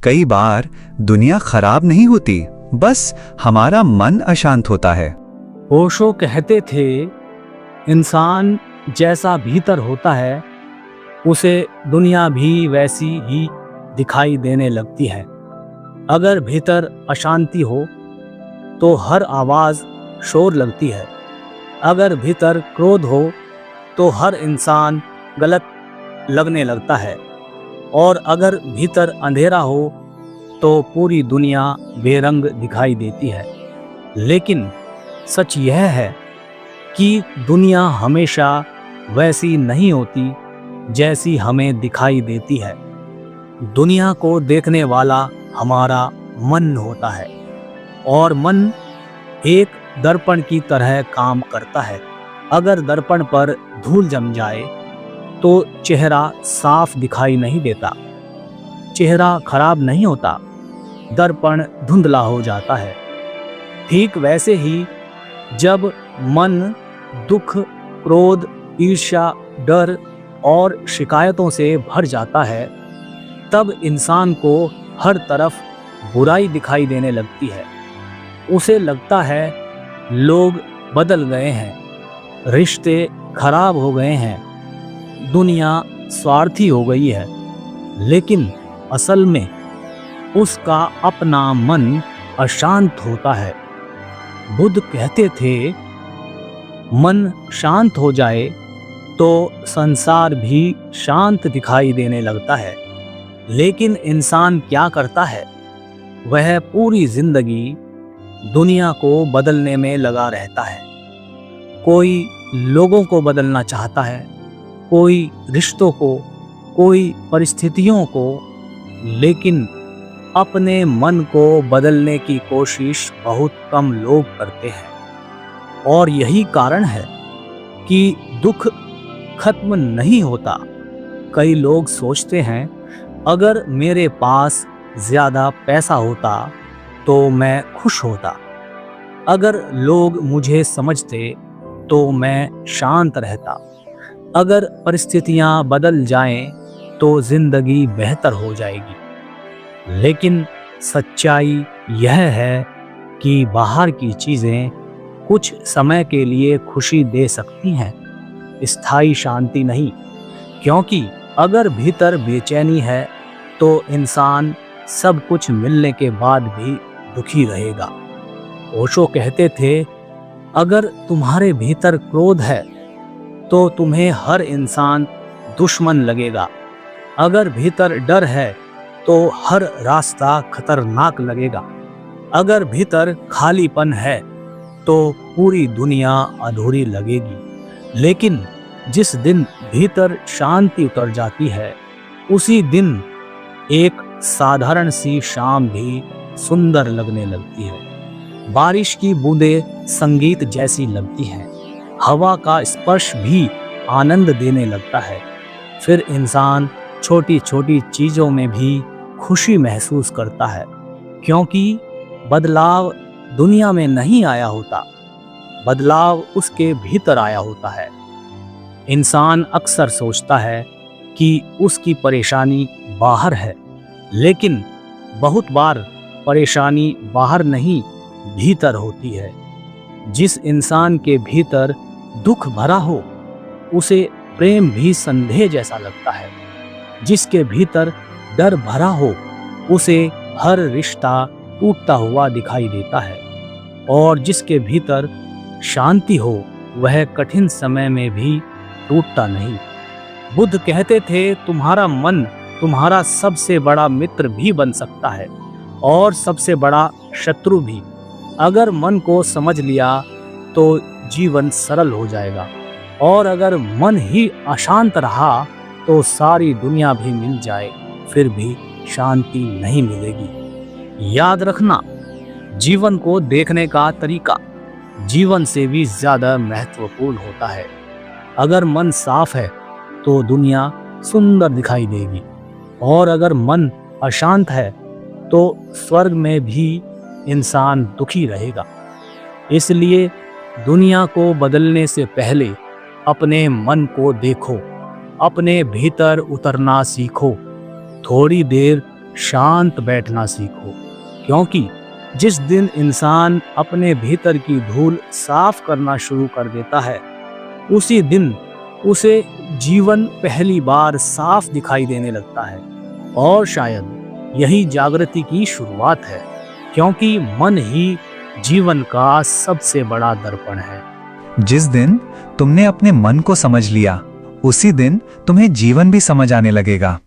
कई बार दुनिया खराब नहीं होती, बस हमारा मन अशांत होता है। ओशो कहते थे, इंसान जैसा भीतर होता है उसे दुनिया भी वैसी ही दिखाई देने लगती है। अगर भीतर अशांति हो तो हर आवाज़ शोर लगती है। अगर भीतर क्रोध हो तो हर इंसान गलत लगने लगता है। और अगर भीतर अंधेरा हो तो पूरी दुनिया बेरंग दिखाई देती है। लेकिन सच यह है कि दुनिया हमेशा वैसी नहीं होती जैसी हमें दिखाई देती है। दुनिया को देखने वाला हमारा मन होता है, और मन एक दर्पण की तरह काम करता है। अगर दर्पण पर धूल जम जाए तो चेहरा साफ दिखाई नहीं देता। चेहरा खराब नहीं होता, दर्पण धुंधला हो जाता है। ठीक वैसे ही जब मन दुख, क्रोध, ईर्ष्या, डर और शिकायतों से भर जाता है, तब इंसान को हर तरफ बुराई दिखाई देने लगती है। उसे लगता है लोग बदल गए हैं, रिश्ते खराब हो गए हैं, दुनिया स्वार्थी हो गई है। लेकिन असल में उसका अपना मन अशांत होता है। बुद्ध कहते थे, मन शांत हो जाए तो संसार भी शांत दिखाई देने लगता है। लेकिन इंसान क्या करता है? वह पूरी जिंदगी दुनिया को बदलने में लगा रहता है। कोई लोगों को बदलना चाहता है, कोई रिश्तों को, कोई परिस्थितियों को, लेकिन अपने मन को बदलने की कोशिश बहुत कम लोग करते हैं। और यही कारण है कि दुख खत्म नहीं होता। कई लोग सोचते हैं, अगर मेरे पास ज़्यादा पैसा होता तो मैं खुश होता, अगर लोग मुझे समझते तो मैं शांत रहता, अगर परिस्थितियां बदल जाएं तो ज़िंदगी बेहतर हो जाएगी। लेकिन सच्चाई यह है कि बाहर की चीज़ें कुछ समय के लिए खुशी दे सकती हैं, स्थायी शांति नहीं। क्योंकि अगर भीतर बेचैनी है तो इंसान सब कुछ मिलने के बाद भी दुखी रहेगा। ओशो कहते थे, अगर तुम्हारे भीतर क्रोध है तो तुम्हें हर इंसान दुश्मन लगेगा। अगर भीतर डर है तो हर रास्ता खतरनाक लगेगा। अगर भीतर खालीपन है तो पूरी दुनिया अधूरी लगेगी। लेकिन जिस दिन भीतर शांति उतर जाती है, उसी दिन एक साधारण सी शाम भी सुंदर लगने लगती है। बारिश की बूंदें संगीत जैसी लगती हैं, हवा का स्पर्श भी आनंद देने लगता है। फिर इंसान छोटी छोटी चीज़ों में भी खुशी महसूस करता है, क्योंकि बदलाव दुनिया में नहीं आया होता, बदलाव उसके भीतर आया होता है। इंसान अक्सर सोचता है कि उसकी परेशानी बाहर है, लेकिन बहुत बार परेशानी बाहर नहीं, भीतर होती है। जिस इंसान के भीतर दुख भरा हो, उसे प्रेम भी संदेह जैसा लगता है। जिसके भीतर डर भरा हो, उसे हर रिश्ता टूटता हुआ दिखाई देता है। और जिसके भीतर शांति हो, वह कठिन समय में भी टूटता नहीं। बुद्ध कहते थे, तुम्हारा मन तुम्हारा सबसे बड़ा मित्र भी बन सकता है और सबसे बड़ा शत्रु भी। अगर मन को समझ लिया तो जीवन सरल हो जाएगा, और अगर मन ही अशांत रहा तो सारी दुनिया भी मिल जाए फिर भी शांति नहीं मिलेगी। याद रखना, जीवन को देखने का तरीका जीवन से भी ज्यादा महत्वपूर्ण होता है। अगर मन साफ है तो दुनिया सुंदर दिखाई देगी, और अगर मन अशांत है तो स्वर्ग में भी इंसान दुखी रहेगा। इसलिए दुनिया को बदलने से पहले अपने मन को देखो, अपने भीतर उतरना सीखो। थोड़ी देर शांत बैठना सीखो, क्योंकि जिस दिन इंसान अपने भीतर की धूल साफ करना शुरू कर देता है, उसी दिन उसे जीवन पहली बार साफ दिखाई देने लगता है। और शायद यही जागृति की शुरुआत है, क्योंकि मन ही जीवन का सबसे बड़ा दर्पण है। जिस दिन तुमने अपने मन को समझ लिया, उसी दिन तुम्हें जीवन भी समझ आने लगेगा।